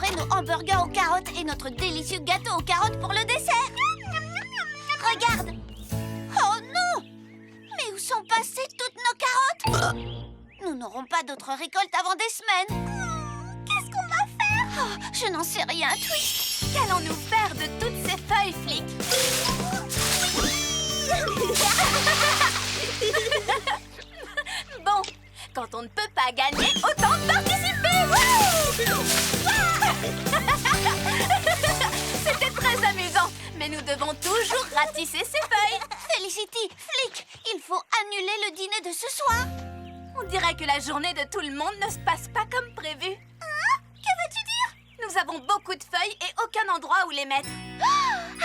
préparer nos hamburgers aux carottes et notre délicieux gâteau aux carottes pour le dessert. Regarde. Oh non! Mais où sont passées toutes nos carottes? Nous n'aurons pas d'autres récoltes avant des semaines. Qu'est-ce qu'on va faire? Oh, je n'en sais rien, Twist. Qu'allons-nous faire de toutes ces feuilles, Flic? Bon, quand on ne peut pas gagner, autant participer! C'était très amusant, mais nous devons toujours ratisser ces feuilles. Felicity, Flic, il faut annuler le dîner de ce soir. On dirait que la journée de tout le monde ne se passe pas comme prévu. Hein? Que veux-tu dire? Nous avons beaucoup de feuilles et aucun endroit où les mettre.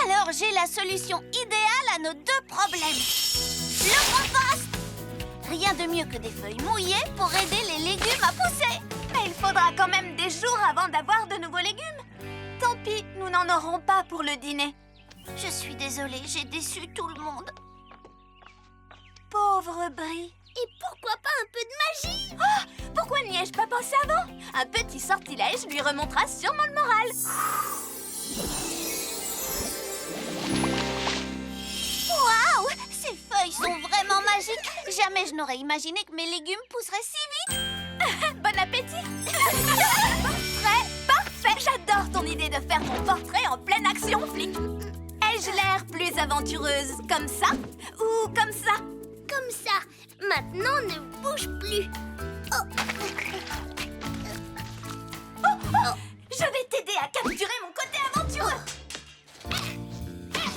Alors j'ai la solution idéale à nos deux problèmes. Le compost! Rien de mieux que des feuilles mouillées pour aider les légumes à pousser. Mais il faudra quand même des jours avant d'avoir de nouveaux légumes. Tant pis, nous n'en aurons pas pour le dîner. Je suis désolée, j'ai déçu tout le monde. Pauvre Brie. Et pourquoi pas un peu de magie? Oh, pourquoi n'y ai-je pas pensé avant? Un petit sortilège lui remontera sûrement le moral. Waouh! Ces feuilles sont vraiment magiques. Jamais je n'aurais imaginé que mes légumes pousseraient si vite. Bon appétit. Très parfait. J'adore ton idée de faire ton portrait en pleine action, Flic. Ai-je l'air plus aventureuse comme ça ou comme ça? Comme ça. Maintenant, ne bouge plus. Je vais t'aider à capturer mon côté aventureux.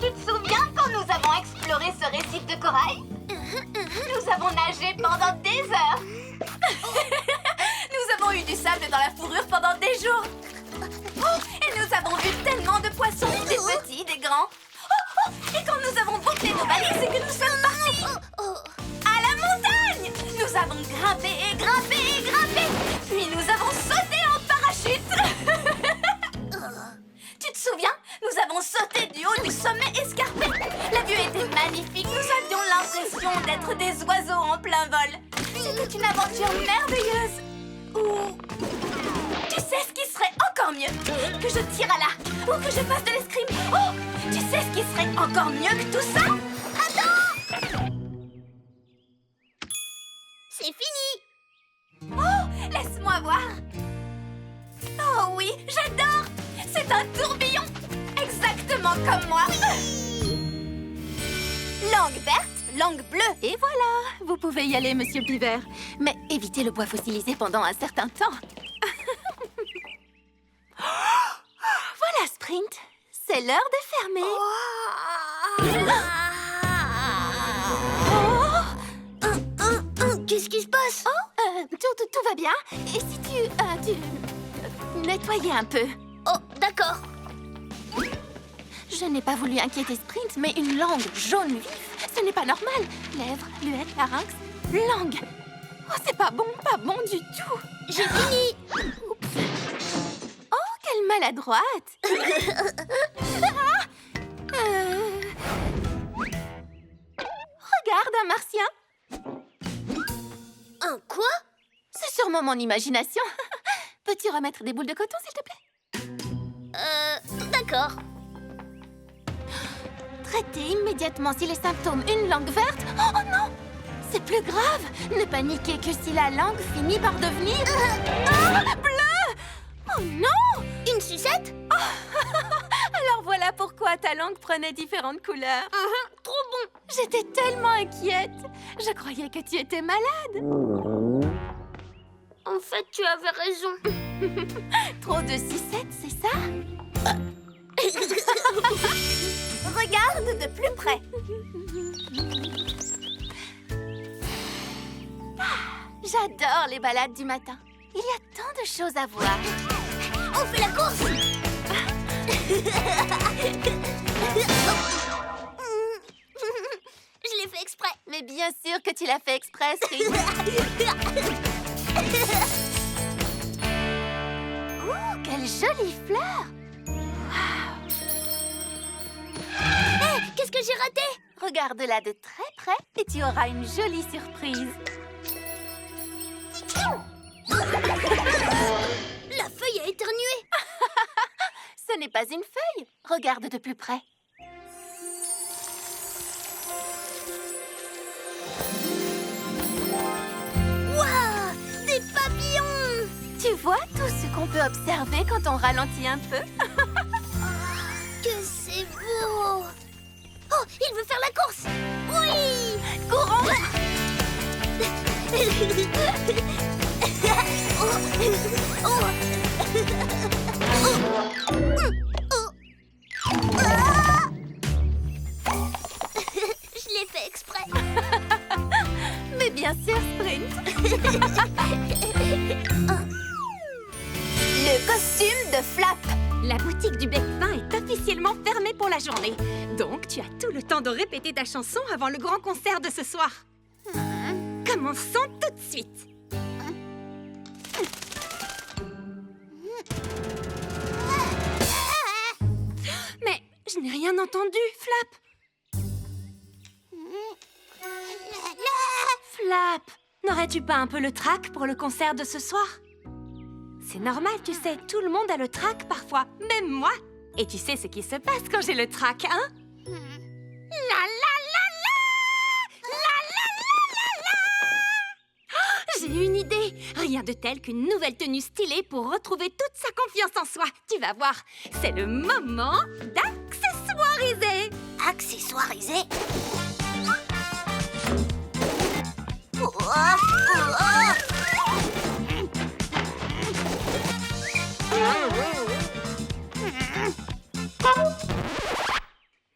Tu te souviens quand nous avons exploré ce récif de corail? Nous avons nagé pendant des heures. Nous avons eu du sable dans la fourrure pendant des jours. Et nous avons vu tellement de poissons, des petits, des grands. Et quand nous avons bouclé nos valises et que nous sommes partis à la montagne, nous avons grimpé et grimpé et grimpé. Puis nous avons sauté en parachute. Tu te souviens? Nous avons sauté du haut du sommet escarpé. La vue était magnifique. Nous avions l'impression d'être des oiseaux en plein vol. C'était une aventure merveilleuse. Ou... Tu sais ce qui serait encore mieux? Que je tire à l'arc ou que je fasse de l'escrime. Oh! Tu sais ce qui serait encore mieux que tout ça? Attends! C'est fini! Oh! Laisse-moi voir. Oh oui, j'adore! C'est un tourbillon! Exactement comme moi! Langue verte, langue bleue. Et voilà, vous pouvez y aller, Monsieur Pivert. Mais évitez le bois fossilisé pendant un certain temps. Voilà, Sprint. C'est l'heure de fermer. Qu'est-ce qui se passe? Oh, tout va bien. Et si tu nettoyais un peu? Oh, d'accord. Je n'ai pas voulu inquiéter Sprint, mais une langue jaune vif, ce n'est pas normal. Lèvres, luettes, larynx, langue. Oh, c'est pas bon du tout. J'ai fini. Oh, quelle maladroite. Regarde, un martien. Un quoi? C'est sûrement mon imagination. Peux-tu remettre des boules de coton, s'il te plaît? D'accord. Traitez immédiatement si les symptômes une langue verte. Oh non! C'est plus grave. Ne paniquez que si la langue finit par devenir... bleu! Oh non! Une sucette? Alors voilà pourquoi ta langue prenait différentes couleurs. Trop bon. J'étais tellement inquiète. Je croyais que tu étais malade. En fait, tu avais raison. Trop de sucettes, c'est ça? Regarde de plus près. J'adore les balades du matin. Il y a tant de choses à voir. On fait la course. Je l'ai fait exprès. Mais bien sûr que tu l'as fait exprès, Sprint. Oh, quelle jolie fleur! Hé, qu'est-ce que j'ai raté? Regarde-la de très près et tu auras une jolie surprise. La feuille a éternué. Ce n'est pas une feuille. Regarde de plus près. Waouh! Des papillons! Tu vois tout ce qu'on peut observer quand on ralentit un peu? Que c'est beau! Oh, il veut faire la course! Oui! Courons! Je l'ai fait exprès. Mais bien sûr, Sprint. Le costume de Flap. La boutique du Bec-Fin est officiellement fermée pour la journée. Donc, tu as tout le temps de répéter ta chanson avant le grand concert de ce soir. Commençons tout de suite. Mais je n'ai rien entendu, Flap. Flap, n'aurais-tu pas un peu le trac pour le concert de ce soir? C'est normal, tu sais, tout le monde a le trac parfois, même moi. Et tu sais ce qui se passe quand j'ai le trac, hein? La la la la! La la la la la! J'ai une idée! Rien de tel qu'une nouvelle tenue stylée pour retrouver toute sa confiance en soi. Tu vas voir, c'est le moment d'accessoiriser! Accessoirisé.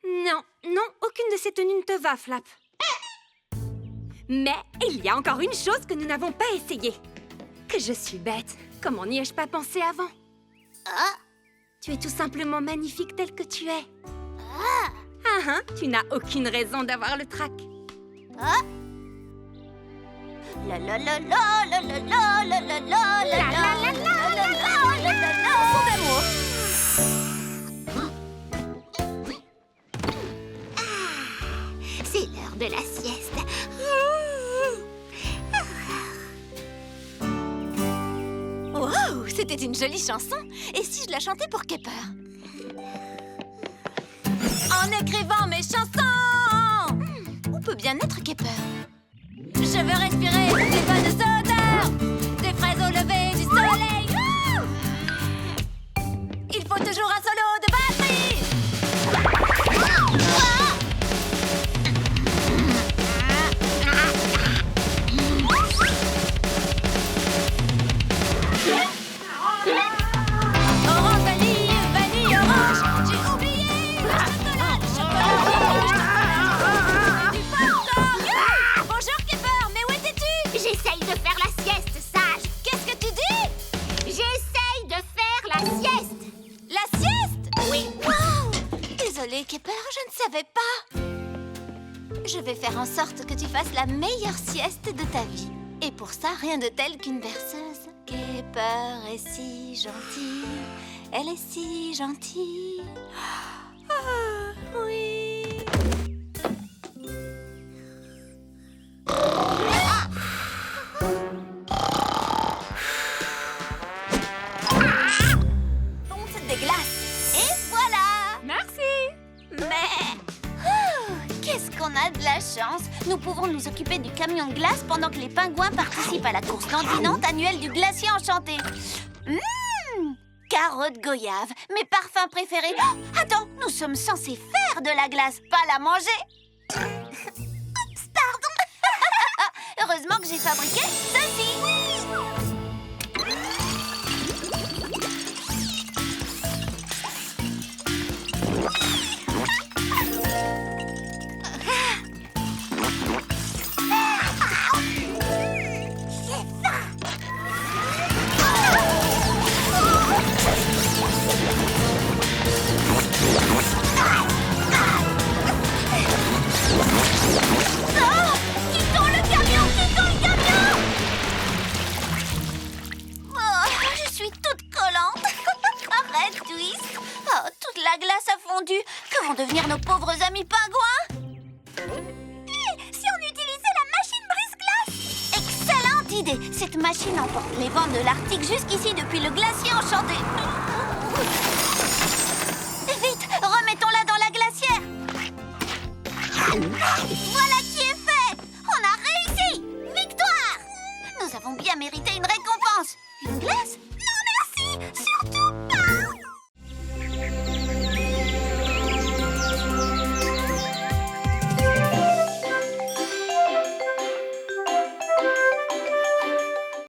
Non, non, aucune de ces tenues ne te va, Flap. Mais il y a encore une chose que nous n'avons pas essayée. Que je suis bête. Comment n'y ai-je pas pensé avant? Ah, Tu es tout simplement magnifique tel que tu es. Tu n'as aucune raison d'avoir le trac. ah. La la la la la la la la la la la la la la. C'est l'heure de la sieste. Wow, c'était une jolie chanson. Et si je la chantais pour Kepper? En écrivant mes chansons, où peut bien être Kepper? Je veux respirer des bonnes odeurs, des fraises au lever du soleil. Il faut toujours un solo de batterie. Orange, vanille, vanille, orange. J'ai oublié le chocolat, du popcorn. Bonjour Kepper, mais où étais-tu? J'essaye de faire la sieste, sage. Qu'est-ce que tu dis? J'essaye de faire la sieste. La sieste? Oui. Wow! Désolée Kepper, je ne savais pas. Je vais faire en sorte que tu fasses la meilleure sieste de ta vie. Et pour ça, rien de tel qu'une berceuse. Kepper est si gentille, elle est si gentille. Ah, oui. Fonte des glaces. Et voilà. Merci! Mais... qu'est-ce qu'on a de la chance! Nous pouvons nous occuper du camion de glace pendant que les pingouins participent à la course landinante annuelle du glacier enchanté. Carotte goyave, mes parfums préférés. Oh, attends, nous sommes censés faire de la glace, pas la manger. Oups, pardon. Heureusement que j'ai fabriqué ceci. Quittons le camion! Quittons le camion! Oh, je suis toute collante. Arrête, Twist. Oh, toute la glace a fondu. Que vont devenir nos pauvres amis pingouins? Si on utilisait la machine brise-glace? Excellente idée. Cette machine emporte les vents de l'Arctique jusqu'ici depuis le glacier enchanté. mérité une récompense. Une glace?